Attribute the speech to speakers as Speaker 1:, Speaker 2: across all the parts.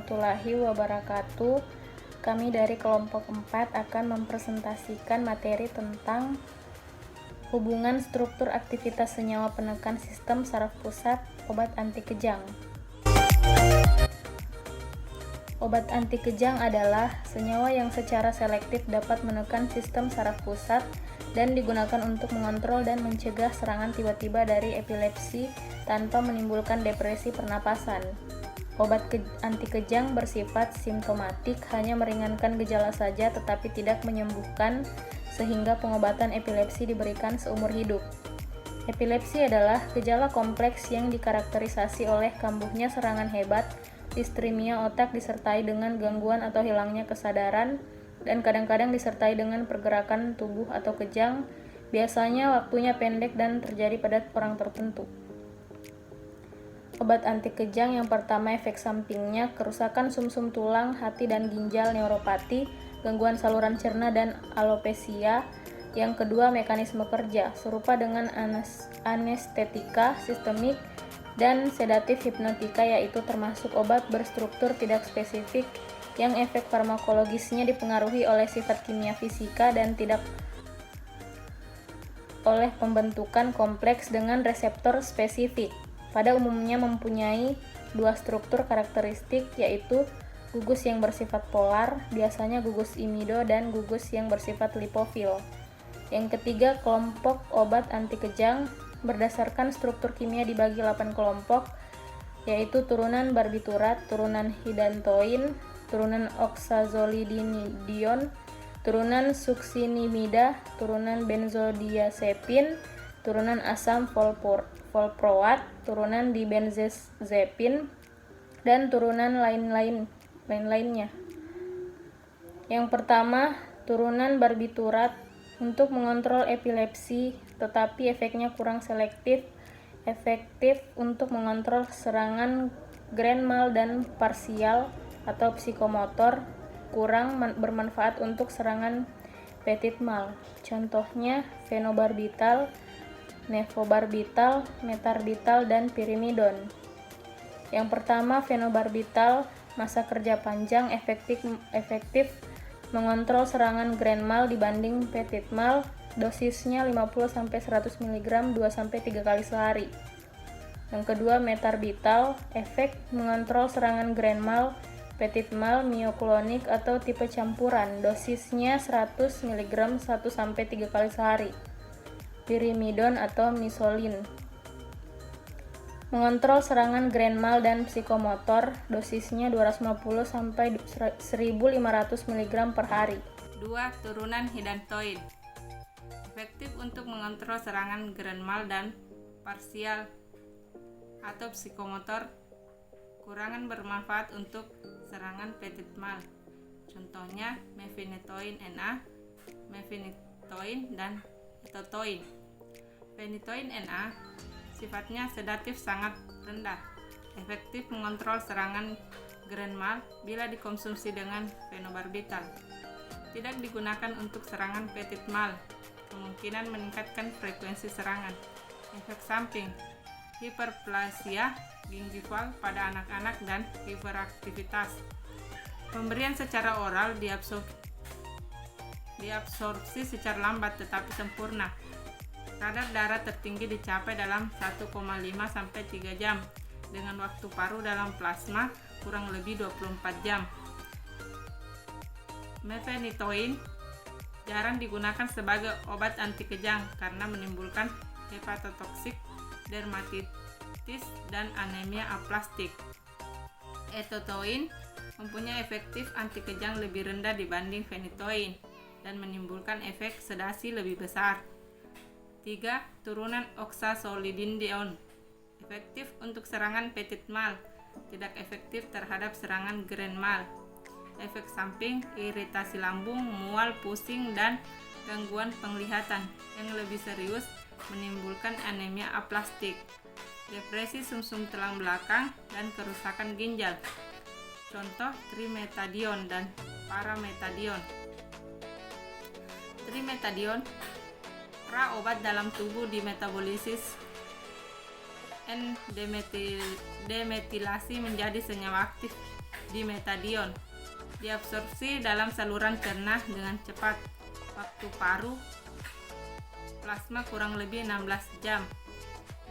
Speaker 1: warahmatullahi wabarakatuh. Kami dari kelompok 4 akan mempresentasikan materi tentang hubungan struktur aktivitas senyawa penekan sistem saraf pusat obat anti kejang. Obat anti kejang adalah senyawa yang secara selektif dapat menekan sistem saraf pusat dan digunakan untuk mengontrol dan mencegah serangan tiba-tiba dari epilepsi tanpa menimbulkan depresi pernapasan. Obat anti kejang bersifat simptomatik, hanya meringankan gejala saja tetapi tidak menyembuhkan, sehingga pengobatan epilepsi diberikan seumur hidup. Epilepsi adalah gejala kompleks yang dikarakterisasi oleh kambuhnya serangan hebat, distremia otak disertai dengan gangguan atau hilangnya kesadaran, dan kadang-kadang disertai dengan pergerakan tubuh atau kejang. Biasanya waktunya pendek dan terjadi pada orang tertentu. Obat anti kejang yang pertama efek sampingnya kerusakan sumsum tulang, hati dan ginjal, neuropati, gangguan saluran cerna dan alopecia. Yang kedua mekanisme kerja, serupa dengan anestetika sistemik dan sedatif hipnotika, yaitu termasuk obat berstruktur tidak spesifik yang efek farmakologisnya dipengaruhi oleh sifat kimia fisika dan tidak oleh pembentukan kompleks dengan reseptor spesifik. Pada umumnya mempunyai dua struktur karakteristik, yaitu gugus yang bersifat polar, biasanya gugus imido, dan gugus yang bersifat lipofil. Yang ketiga, kelompok obat anti kejang berdasarkan struktur kimia dibagi 8 kelompok, yaitu turunan barbiturat, turunan hidantoin, turunan oxazolidinidion, turunan suksinimida, turunan benzodiazepin, turunan asam valproat, turunan dibenzazepin, dan turunan lainnya. Yang pertama, turunan barbiturat untuk mengontrol epilepsi, tetapi efeknya kurang selektif, efektif untuk mengontrol serangan grand mal dan parsial atau psikomotor, kurang bermanfaat untuk serangan petit mal. Contohnya fenobarbital, nefobarbital, metarbital, dan pirimidon. Yang pertama, fenobarbital, masa kerja panjang, efektif mengontrol serangan grand mal dibanding petit mal, dosisnya 50-100 mg 2-3 kali sehari. Yang kedua, metarbital, efek mengontrol serangan grand mal, petit mal, mioklonik atau tipe campuran, dosisnya 100 mg 1-3 kali sehari. Pirimidon atau misolin, mengontrol serangan grand mal dan psikomotor, dosisnya 250-1500 mg per hari.
Speaker 2: 2. Turunan hidantoin, efektif untuk mengontrol serangan grand mal dan parsial atau psikomotor, kurangan bermanfaat untuk serangan petit mal. Contohnya mefenitoin NA, mefenitoin, dan etotoin. Phenytoin NA sifatnya sedatif sangat rendah, efektif mengontrol serangan grand mal bila dikonsumsi dengan fenobarbital. Tidak digunakan untuk serangan petit mal, kemungkinan meningkatkan frekuensi serangan. Efek samping, hiperplasia gingival pada anak-anak dan hiperaktivitas. Pemberian secara oral diabsorpsi secara lambat tetapi sempurna. Kadar darah tertinggi dicapai dalam 1,5 sampai 3 jam, dengan waktu paruh dalam plasma kurang lebih 24 jam. Mefenitoin jarang digunakan sebagai obat anti kejang karena menimbulkan hepatotoksik, dermatitis, dan anemia aplastik. Etotoin mempunyai efektif anti kejang lebih rendah dibanding phenytoin dan menimbulkan efek sedasi lebih besar. 3. Turunan oxazolidinidion, efektif untuk serangan petit mal, tidak efektif terhadap serangan grand mal. Efek samping, iritasi lambung, mual, pusing, dan gangguan penglihatan. Yang lebih serius, menimbulkan anemia aplastik, depresi sumsum tulang belakang, dan kerusakan ginjal. Contoh trimetadion dan parametadion. Trimetadion, obat dalam tubuh dimetabolisis N-demetilasi menjadi senyawa aktif dimetadion. Diabsorpsi dalam saluran cerna dengan cepat. Waktu paru plasma kurang lebih 16 jam.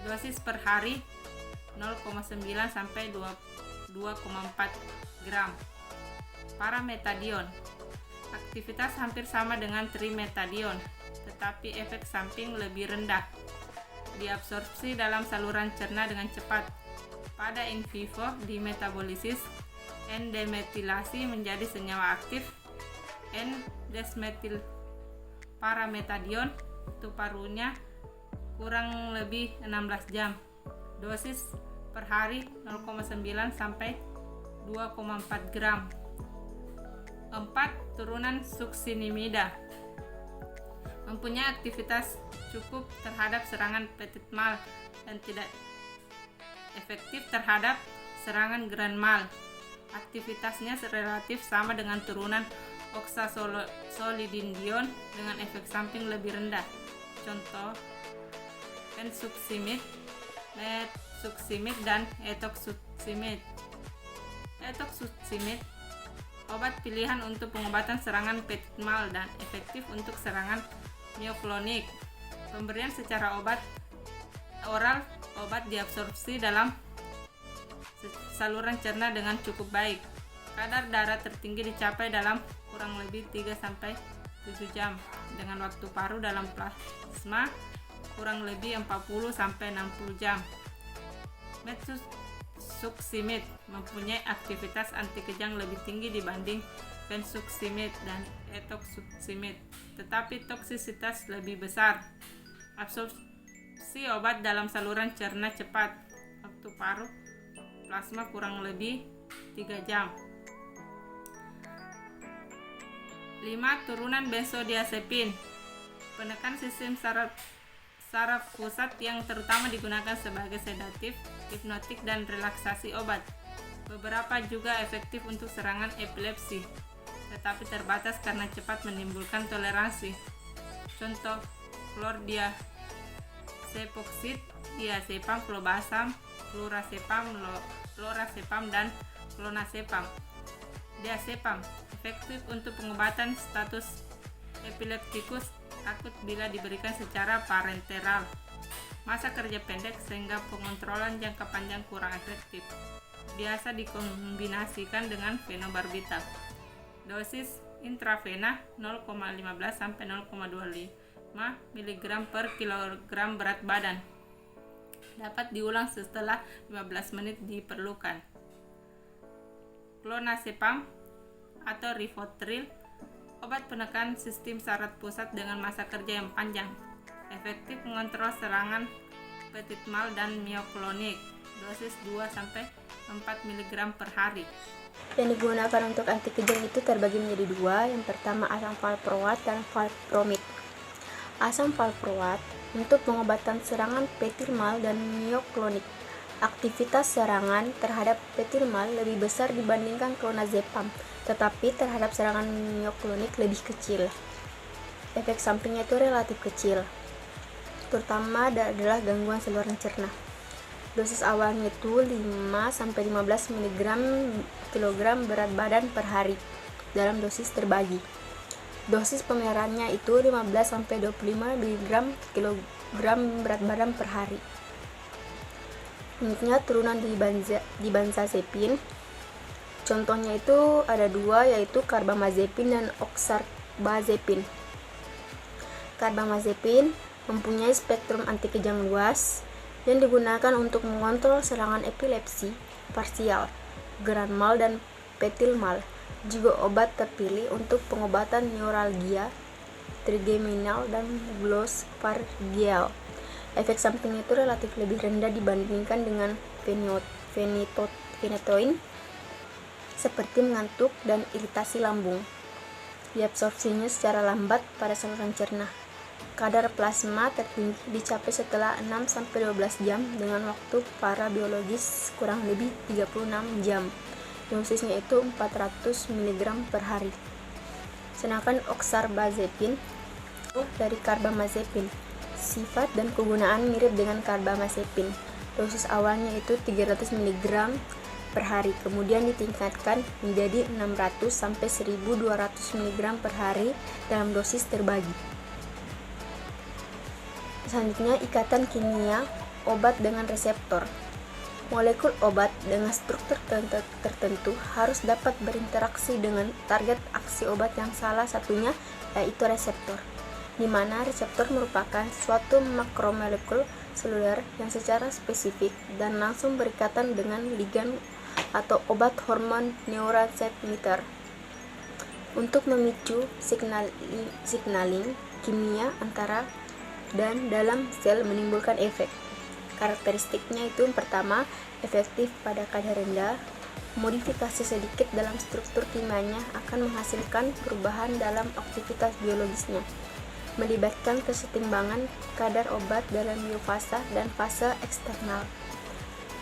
Speaker 2: Dosis per hari 0,9 sampai 2,4 gram. Parametadion. Aktivitas hampir sama dengan trimetadion, tetapi efek samping lebih rendah. Diabsorpsi dalam saluran cerna dengan cepat. Pada in vivo dimetabolisis N-demetilasi menjadi senyawa aktif N-desmetil parametadion. Itu parunya kurang lebih 16 jam. Dosis per hari 0,9 sampai 2,4 gram. 4. Turunan succinimida. Mempunyai aktivitas cukup terhadap serangan petit mal dan tidak efektif terhadap serangan grand mal. Aktivitasnya relatif sama dengan turunan oxazolidinedion dengan efek samping lebih rendah. Contoh ensuccinimib, metsuccinimib, dan etoxsuccinimib. Etoxsuccinimib obat pilihan untuk pengobatan serangan petit mal dan efektif untuk serangan mioklonik. Pemberian secara oral, obat diabsorpsi dalam saluran cerna dengan cukup baik. Kadar darah tertinggi dicapai dalam kurang lebih 3-7 jam, dengan waktu paru dalam plasma kurang lebih 40-60 jam. Metsuccinimib mempunyai aktivitas anti kejang lebih tinggi dibanding bensuccinimib dan etoxsuccinimib, tetapi toksisitas lebih besar. Absorpsi obat dalam saluran cerna cepat. Waktu paru plasma kurang lebih 3 jam. 5. Turunan benzodiazepin. Penekan sistem saraf pusat yang terutama digunakan sebagai sedatif, hipnotik, dan relaksasi obat. Beberapa juga efektif untuk serangan epilepsi, tetapi terbatas karena cepat menimbulkan toleransi. Contoh chlordiazepoksid, diazepam, clobazam, flurazepam, lorazepam, dan clonazepam. Diazepam efektif untuk pengobatan status epileptikus akut bila diberikan secara parenteral. Masa kerja pendek sehingga pengontrolan jangka panjang kurang efektif. Biasa dikombinasikan dengan fenobarbital. Dosis intravena 0,15 sampai 0,25 mg per kilogram berat badan. Dapat diulang setelah 15 menit diperlukan. Clonazepam atau rivotril, obat penekan sistem saraf pusat dengan masa kerja yang panjang. Efektif mengontrol serangan petit mal dan mioklonik. Dosis 2-4 mg per hari.
Speaker 3: Yang digunakan untuk anti kejang itu terbagi menjadi dua. Yang pertama asam valproat dan valpromid. Asam valproat untuk pengobatan serangan petit mal dan mioklonik. Aktivitas serangan terhadap petit mal lebih besar dibandingkan clonazepam, tetapi terhadap serangan mioklonik lebih kecil. Efek sampingnya itu relatif kecil, terutama adalah gangguan saluran cerna. Dosis awalnya itu 5-15 mg kilogram berat badan per hari dalam dosis terbagi. Dosis pemerahannya itu 15-25 mg kilogram berat badan per hari. Uniknya turunan di benzodiazepin. Contohnya itu ada dua, yaitu carbamazepin dan oxcarbazepin. Carbamazepin mempunyai spektrum anti kejang luas yang digunakan untuk mengontrol serangan epilepsi parsial, grand mal, dan petit mal. Juga obat terpilih untuk pengobatan neuralgia, trigeminal, dan glossalgial. Efek sampingnya itu relatif lebih rendah dibandingkan dengan phenytoin, seperti mengantuk dan iritasi lambung. Diabsorpsinya secara lambat pada saluran cerna. Kadar plasma tertinggi dicapai setelah 6-12 jam dengan waktu parabiologis kurang lebih 36 jam. Dosisnya itu 400 mg per hari. Sedangkan oxcarbazepin dari carbamazepin. Sifat dan kegunaan mirip dengan carbamazepin. Dosis awalnya itu 300 mg per hari, kemudian ditingkatkan menjadi 600 sampai 1200 mg per hari dalam dosis terbagi. Selanjutnya, ikatan kimia obat dengan reseptor. Molekul obat dengan struktur tertentu harus dapat berinteraksi dengan target aksi obat yang salah satunya yaitu reseptor, di mana reseptor merupakan suatu makromolekul seluler yang secara spesifik dan langsung berikatan dengan ligan atau obat hormon neurotransmitter untuk memicu signaling kimia antara dan dalam sel menimbulkan efek. Karakteristiknya itu pertama, efektif pada kadar rendah. Modifikasi sedikit dalam struktur kimianya akan menghasilkan perubahan dalam aktivitas biologisnya, melibatkan kesetimbangan kadar obat dalam biofasa dan fase eksternal.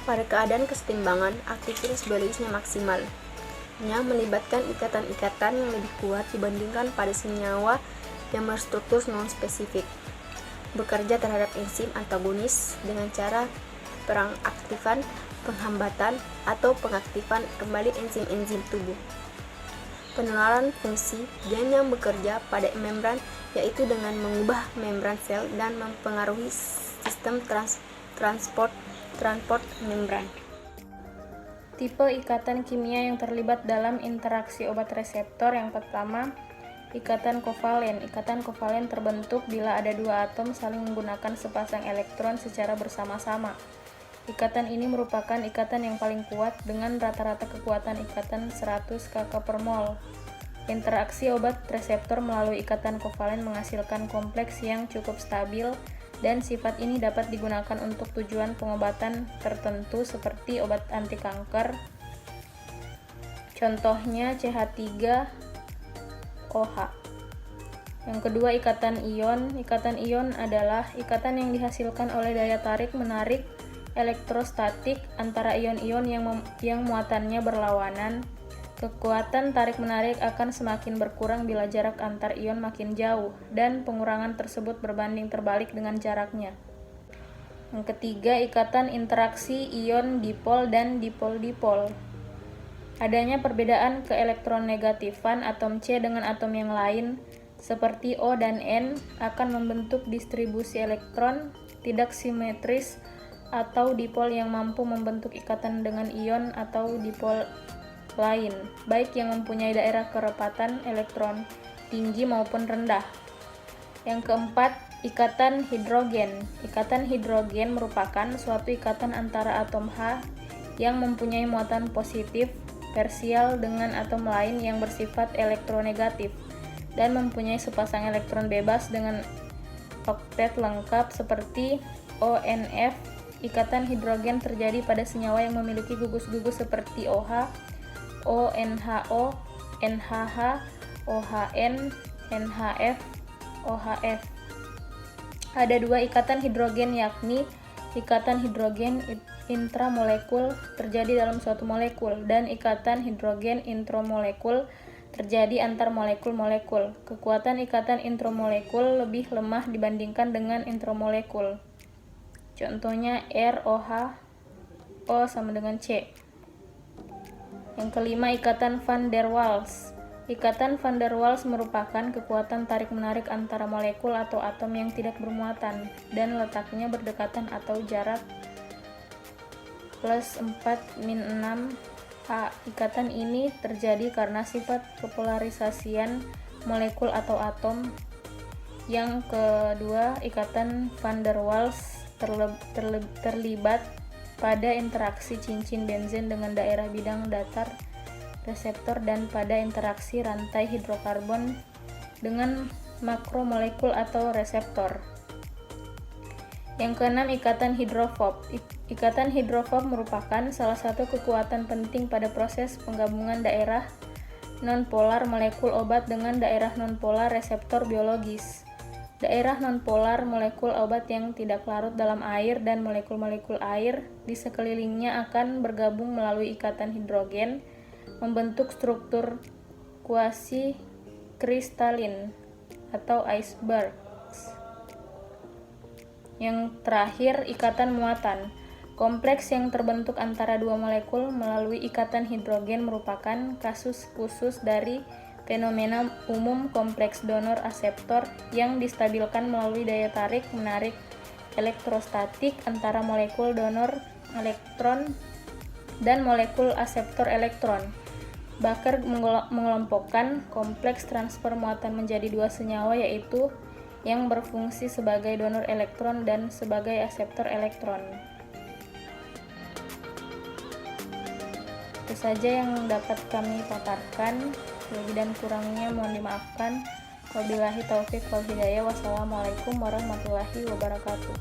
Speaker 3: Pada keadaan kesetimbangan, aktivitas biologisnya maksimal, yang melibatkan ikatan-ikatan yang lebih kuat dibandingkan pada senyawa yang berstruktur non-spesifik. Bekerja terhadap enzim antagonis dengan cara pengaktifan, penghambatan, atau pengaktifan kembali enzim-enzim tubuh. Penularan fungsi gen yang bekerja pada membran, yaitu dengan mengubah membran sel dan mempengaruhi sistem transport membran.
Speaker 1: Tipe ikatan kimia yang terlibat dalam interaksi obat reseptor yang pertama, ikatan kovalen. Ikatan kovalen terbentuk bila ada dua atom saling menggunakan sepasang elektron secara bersama-sama. Ikatan ini merupakan ikatan yang paling kuat dengan rata-rata kekuatan ikatan 100 kk per mol. Interaksi obat reseptor melalui ikatan kovalen menghasilkan kompleks yang cukup stabil dan sifat ini dapat digunakan untuk tujuan pengobatan tertentu seperti obat anti kanker. Contohnya CH3OH. Yang kedua, ikatan ion. Ikatan ion adalah ikatan yang dihasilkan oleh daya tarik-menarik elektrostatik antara ion-ion yang muatannya berlawanan. Kekuatan tarik-menarik akan semakin berkurang bila jarak antar ion makin jauh, dan pengurangan tersebut berbanding terbalik dengan jaraknya. Yang ketiga, ikatan interaksi ion dipol dan dipol-dipol. Adanya perbedaan keelektronegatifan atom C dengan atom yang lain, seperti O dan N, akan membentuk distribusi elektron tidak simetris atau dipol yang mampu membentuk ikatan dengan ion atau dipol lain, baik yang mempunyai daerah kerapatan elektron tinggi maupun rendah. Yang keempat, ikatan hidrogen. Ikatan hidrogen merupakan suatu ikatan antara atom H yang mempunyai muatan positif parsial dengan atom lain yang bersifat elektronegatif dan mempunyai sepasang elektron bebas dengan oktet lengkap seperti ONF. Ikatan hidrogen terjadi pada senyawa yang memiliki gugus-gugus seperti OH, ONHO, NHH, OHN, NHF, OHF. Ada dua ikatan hidrogen, yakni ikatan hidrogen intramolekul terjadi dalam suatu molekul dan ikatan hidrogen intramolekul terjadi antar molekul-molekul. Kekuatan ikatan intramolekul lebih lemah dibandingkan dengan intramolekul. Contohnya ROH, O sama dengan C. Yang kelima, ikatan van der Waals. Ikatan van der Waals merupakan kekuatan tarik-menarik antara molekul atau atom yang tidak bermuatan dan letaknya berdekatan atau jarak +4-6 H. Ikatan ini terjadi karena sifat kepolarisasian molekul atau atom. Yang kedua, ikatan van der Waals terlibat pada interaksi cincin benzen dengan daerah bidang datar reseptor dan pada interaksi rantai hidrokarbon dengan makromolekul atau reseptor. Yang keenam, ikatan hidrofob. Ikatan hidrofob merupakan salah satu kekuatan penting pada proses penggabungan daerah nonpolar molekul obat dengan daerah nonpolar reseptor biologis. Daerah nonpolar molekul obat yang tidak larut dalam air dan molekul-molekul air di sekelilingnya akan bergabung melalui ikatan hidrogen, membentuk struktur kuasi kristalin atau icebergs. Yang terakhir, ikatan muatan. Kompleks yang terbentuk antara dua molekul melalui ikatan hidrogen merupakan kasus khusus dari fenomena umum kompleks donor-aseptor yang distabilkan melalui daya tarik-menarik elektrostatik antara molekul donor elektron dan molekul aseptor elektron. Baker mengelompokkan kompleks transfer muatan menjadi dua senyawa, yaitu yang berfungsi sebagai donor elektron dan sebagai aseptor elektron. Itu saja yang dapat kami paparkan. Lebih dan kurangnya mohon dimaafkan. Wabillahi taufik wal hidayah. Wassalamualaikum warahmatullahi wabarakatuh.